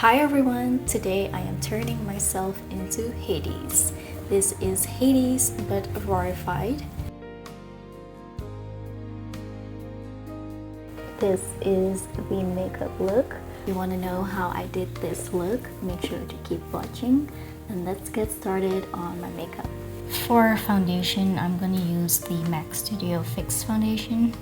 Hi everyone! Today I am turning myself into Hades. This is Hades but verified. This is the makeup look. If you want to know how I did this look, make sure to keep watching and let's get started on my makeup. For foundation, I'm going to use the MAC Studio Fix foundation.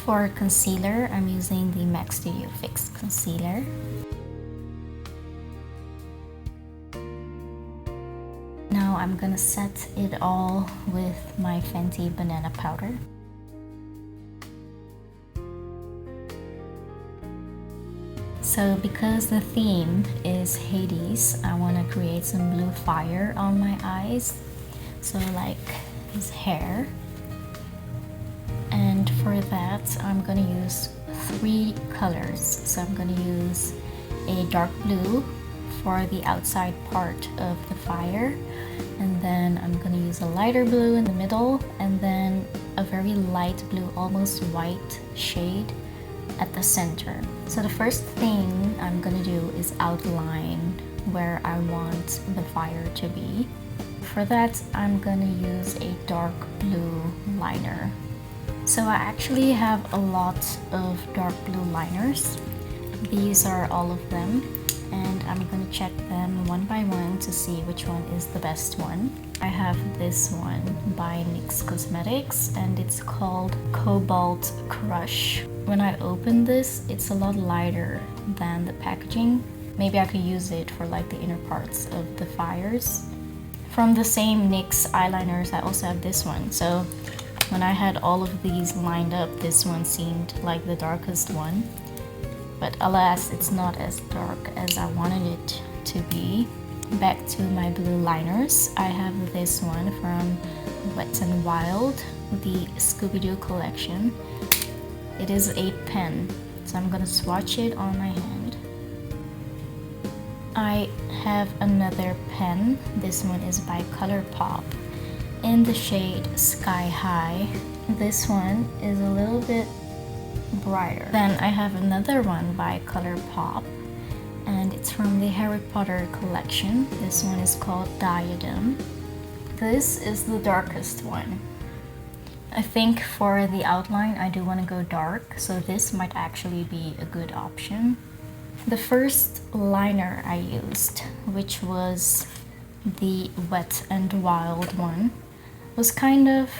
For concealer, I'm using the MAC Studio Fix concealer. Now I'm gonna set it all with my Fenty banana powder. So because the theme is Hades, I want to create some blue fire on my eyes. So like his hair. And for that, I'm going to use 3 colors. So I'm going to use a dark blue for the outside part of the fire. And then I'm going to use a lighter blue in the middle. And then a very light blue, almost white shade at the center. So the first thing I'm going to do is outline where I want the fire to be. For that, I'm going to use a dark blue liner. So I actually have a lot of dark blue liners. These are all of them, and I'm going to check them one by one to see which one is the best one. I have this one by NYX Cosmetics and it's called Cobalt Crush. When I open this, it's a lot lighter than the packaging. Maybe I could use it for like the inner parts of the fires. From the same NYX eyeliners, I also have this one. So when I had all of these lined up, this one seemed like the darkest one. But alas, it's not as dark as I wanted it to be. Back to my blue liners, I have this one from Wet n Wild, the Scooby-Doo collection. It is a pen, so I'm gonna swatch it on my hand. I have another pen. This one is by ColourPop in the shade Sky High. This one is a little bit brighter. Then I have another one by ColourPop and it's from the Harry Potter collection. This one is called Diadem. This is the darkest one. I think for the outline I do want to go dark, so this might actually be a good option. The first liner I used, which was the Wet n Wild one, was kind of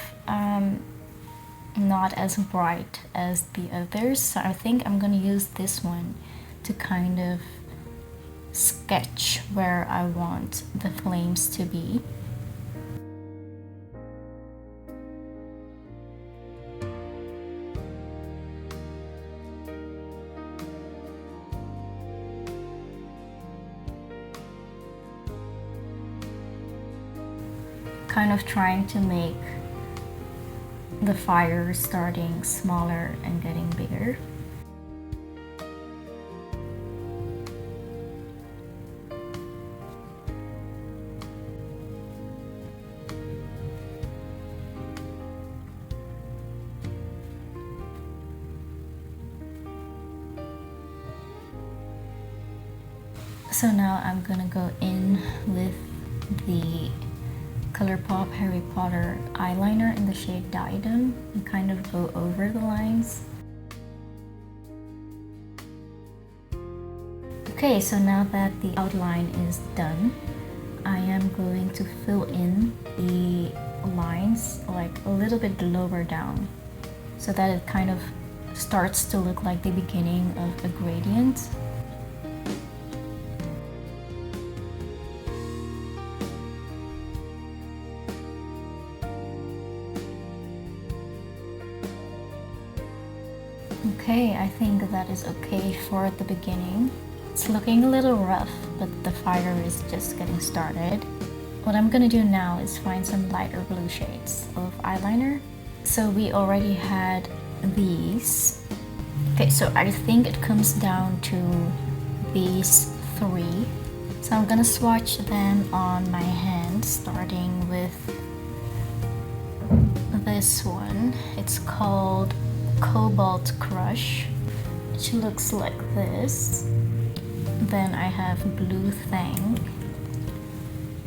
not as bright as the others, so I think I'm gonna use this one to kind of sketch where I want the flames to be. Kind of trying to make the fire starting smaller and getting bigger. So now I'm gonna go in with the ColourPop Harry Potter eyeliner in the shade Diadem and kind of go over the lines. Okay, so now that the outline is done, I am going to fill in the lines like a little bit lower down so that it kind of starts to look like the beginning of a gradient. Okay, I think that is okay for the beginning. It's looking a little rough, but the fire is just getting started. What I'm gonna do now is find some lighter blue shades of eyeliner. So we already had these. Okay, so I think it comes down to these 3. So I'm gonna swatch them on my hand, starting with this one. It's called Cobalt Crush, which looks like this. Then I have Blue Thang,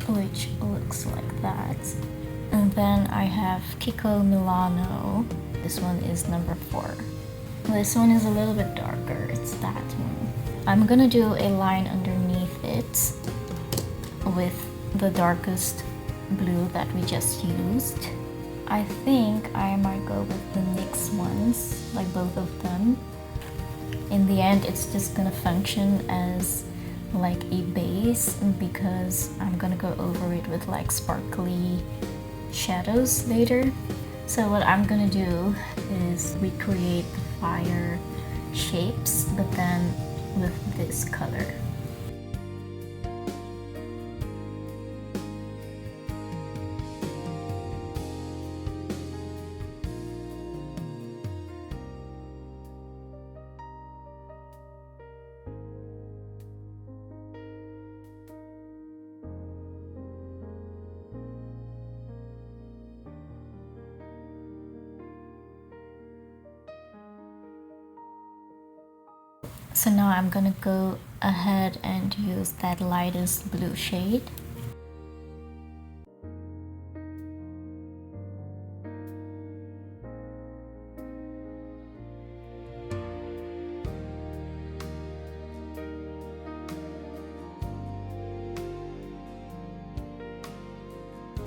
which looks like that. And then I have Kiko Milano. This one is number 4. This one is a little bit darker. It's that one. I'm gonna do a line underneath it with the darkest blue that we just used. I think I might go with the NYX ones, like both of them. In the end, it's just gonna function as like a base because I'm gonna go over it with like sparkly shadows later. So what I'm gonna do is recreate the fire shapes, but then with this color. So now I'm gonna go ahead and use that lightest blue shade.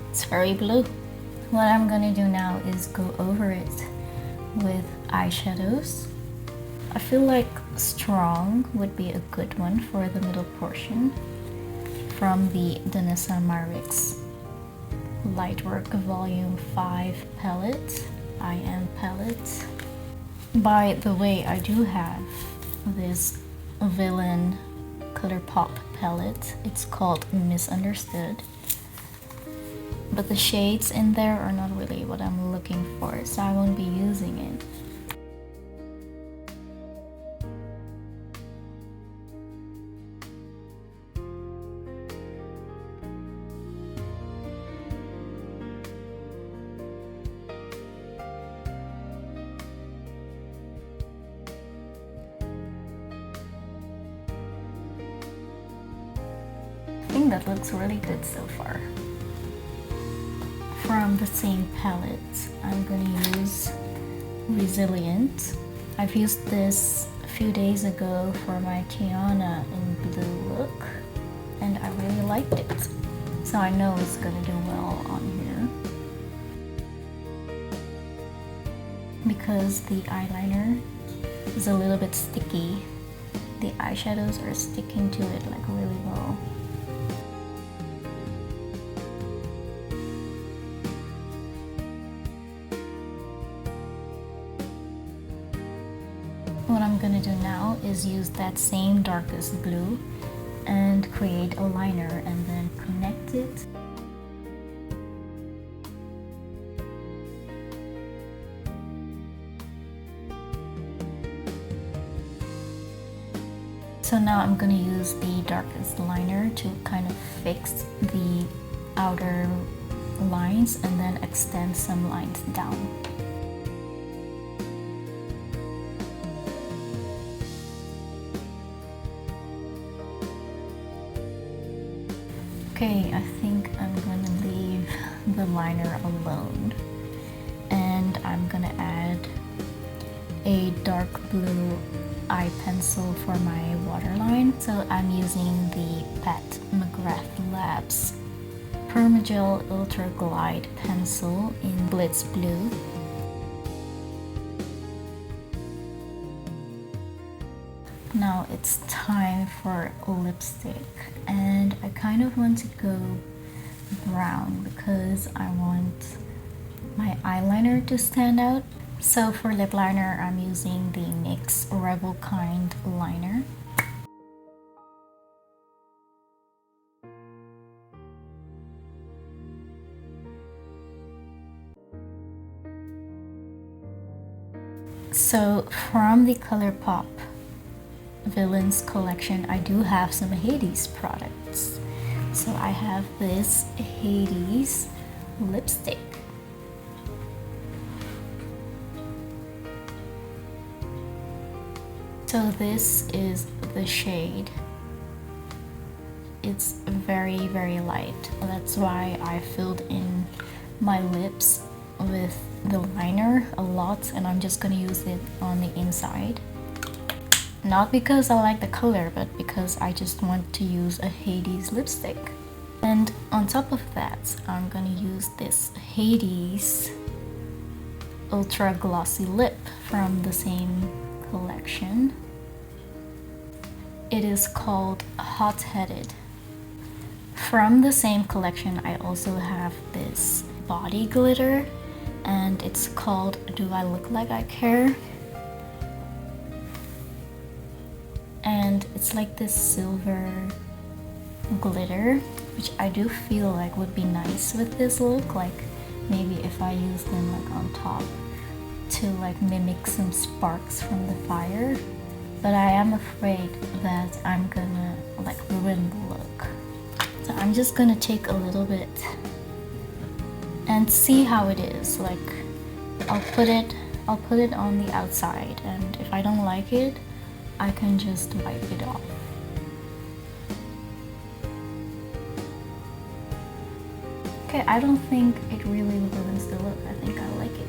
It's very blue. What I'm gonna do now is go over it with eyeshadows. I feel like Strong would be a good one for the middle portion from the Danessa Myricks Lightwork Volume 5 palette, IM palette. By the way, I do have this Villain ColourPop palette. It's called Misunderstood. But the shades in there are not really what I'm looking for, so I won't be using it. I think that looks really good so far. From the same palette, I'm gonna use Resilient. I've used this a few days ago for my Tiana in blue look, and I really liked it. So I know it's gonna do well on here. Because the eyeliner is a little bit sticky, the eyeshadows are sticking to it like really well. What I'm gonna do now is use that same darkest blue and create a liner and then connect it. So now I'm gonna use the darkest liner to kind of fix the outer lines and then extend some lines down. Okay, I think I'm gonna leave the liner alone, and I'm gonna add a dark blue eye pencil for my waterline. So I'm using the Pat McGrath Labs Permagel Ultra Glide pencil in Blitz Blue. Now it's time for lipstick, and I kind of want to go brown because I want my eyeliner to stand out. So for lip liner, I'm using the NYX Rebel Kind liner. So from the ColourPop Villains collection, I do have some Hades products. So I have this Hades lipstick. So this is the shade. It's very, very light. That's why I filled in my lips with the liner a lot, and I'm just gonna use it on the inside. Not because I like the color, but because I just want to use a Hades lipstick. And on top of that, I'm gonna use this Hades Ultra Glossy Lip from the same collection. It is called Hotheaded. From the same collection, I also have this body glitter, and it's called Do I Look Like I Care? And it's like this silver glitter, which I do feel like would be nice with this look, like maybe if I use them like on top to like mimic some sparks from the fire. But I am afraid that I'm gonna like ruin the look. So I'm just gonna take a little bit and see how it is. Like I'll put it on the outside, and if I don't like it, I can just wipe it off. Okay, I don't think it really ruins the look. I think I like it.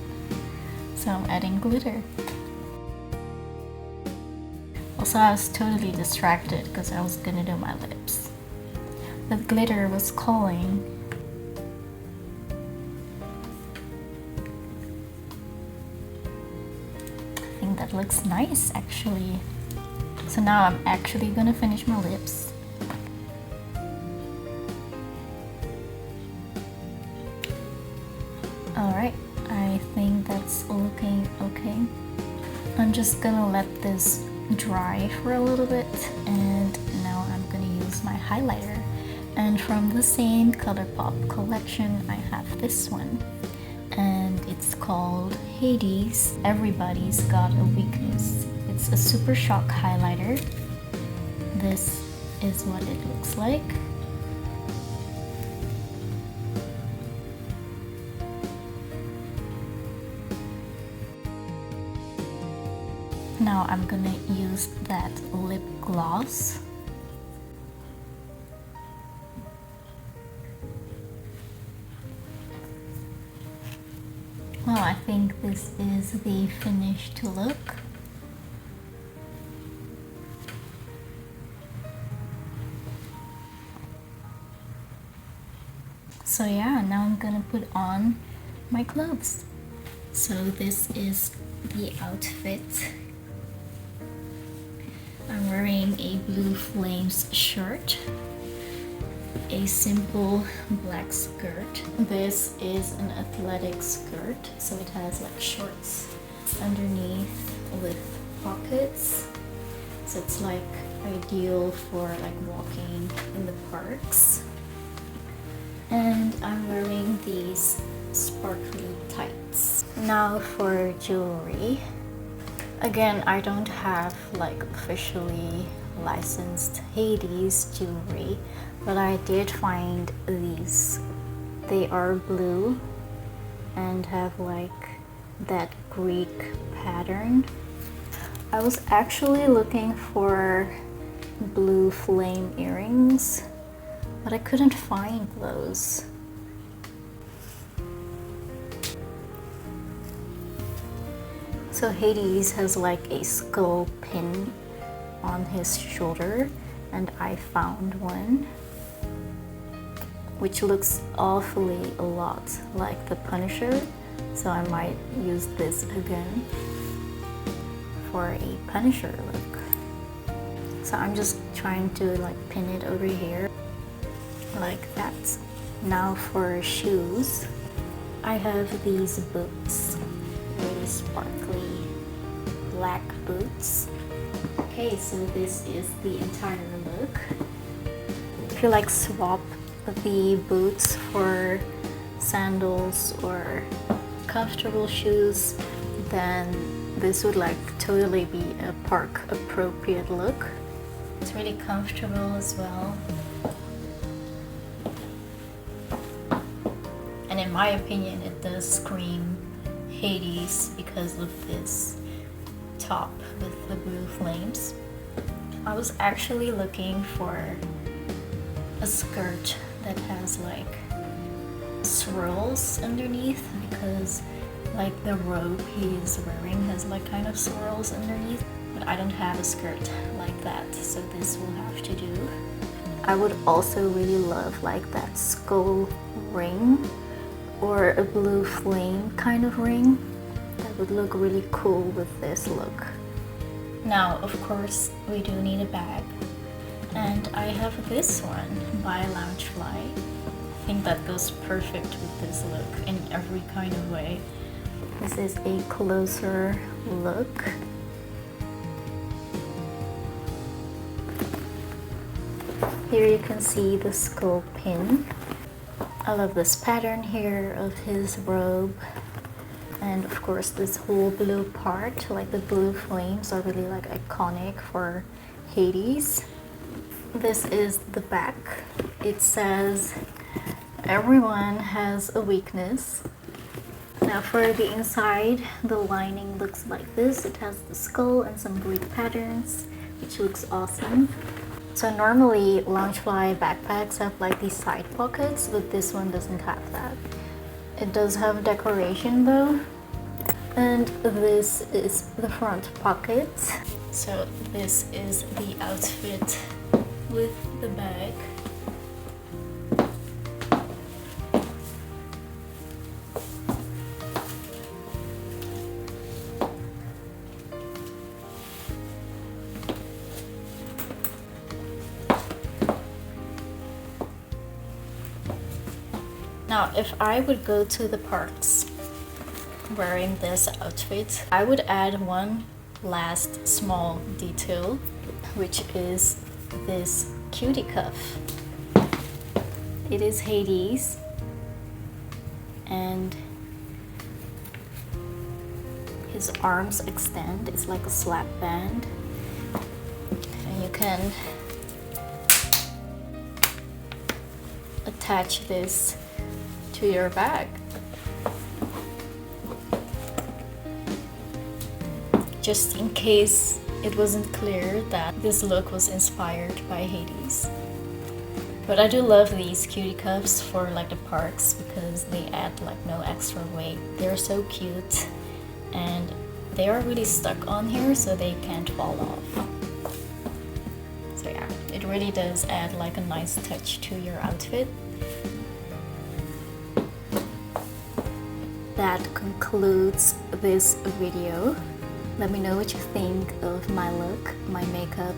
So I'm adding glitter. Also, I was totally distracted because I was gonna do my lips. The glitter was calling. I think that looks nice actually. So now I'm actually gonna finish my lips. Alright, I think that's looking okay. I'm just gonna let this dry for a little bit, and now I'm gonna use my highlighter. And from the same ColourPop collection, I have this one. And it's called Hades Everybody's Got a Weakness. It's a super shock highlighter. This is what it looks like. Now I'm gonna use that lip gloss. Well, I think this is the finished look. So yeah, now I'm gonna put on my clothes. So this is the outfit. I'm wearing a Blue Flames shirt, a simple black skirt. This is an athletic skirt, so it has like shorts underneath with pockets. So it's like ideal for like walking in the parks. And I'm wearing these sparkly tights. Now for jewelry. Again, I don't have like officially licensed Hades jewelry, but I did find these. They are blue and have like that Greek pattern. I was actually looking for blue flame earrings, but I couldn't find those. So Hades has like a skull pin on his shoulder, and I found one which looks awfully a lot like the Punisher, so I might use this again for a Punisher look. So I'm just trying to like pin it over here like that. Now for shoes, I have these boots, really sparkly black boots. Okay, so this is the entire look. If you like swap the boots for sandals or comfortable shoes, then this would like totally be a park appropriate look. It's really comfortable as well. And in my opinion, it does scream Hades because of this top with the blue flames. I was actually looking for a skirt that has like swirls underneath, because like the robe he's wearing has like kind of swirls underneath, but I don't have a skirt like that, so this will have to do. I would also really love like that skull ring or a blue flame kind of ring. That would look really cool with this look. Now, of course, we do need a bag, and I have this one by Loungefly. I think that goes perfect with this look in every kind of way. This is a closer look. Here you can see the skull pin. I love this pattern here of his robe. And of course this whole blue part, like the blue flames are really like iconic for Hades. This is the back. It says, "Everyone has a weakness." Now for the inside, the lining looks like this. It has the skull and some Greek patterns, which looks awesome. So normally Loungefly backpacks have like these side pockets, but this one doesn't have that. It does have decoration though. And this is the front pocket. So this is the outfit with the bag. Now, if I would go to the parks wearing this outfit, I would add one last small detail, which is this cutie cuff. It is Hades, and his arms extend. It's like a slap band, and you can attach this to your bag. Just in case it wasn't clear that this look was inspired by Hades. But I do love these cutie cuffs for like the parks because they add like no extra weight. They're so cute and they are really stuck on here so they can't fall off. So yeah, it really does add like a nice touch to your outfit. That concludes this video. Let me know what you think of my look, my makeup,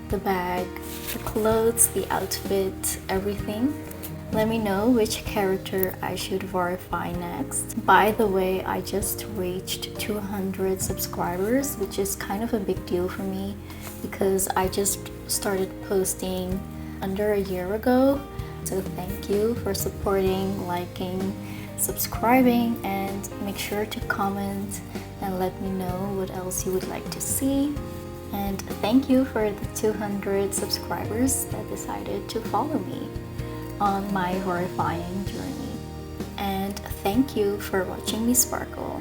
the bag, the clothes, the outfit, everything. Let me know which character I should verify next. By the way, I just reached 200 subscribers, which is kind of a big deal for me because I just started posting under a year ago. So thank you for supporting, liking, subscribing, and make sure to comment and let me know what else you would like to see. And thank you for the 200 subscribers that decided to follow me on my horrifying journey. And thank you for watching me sparkle.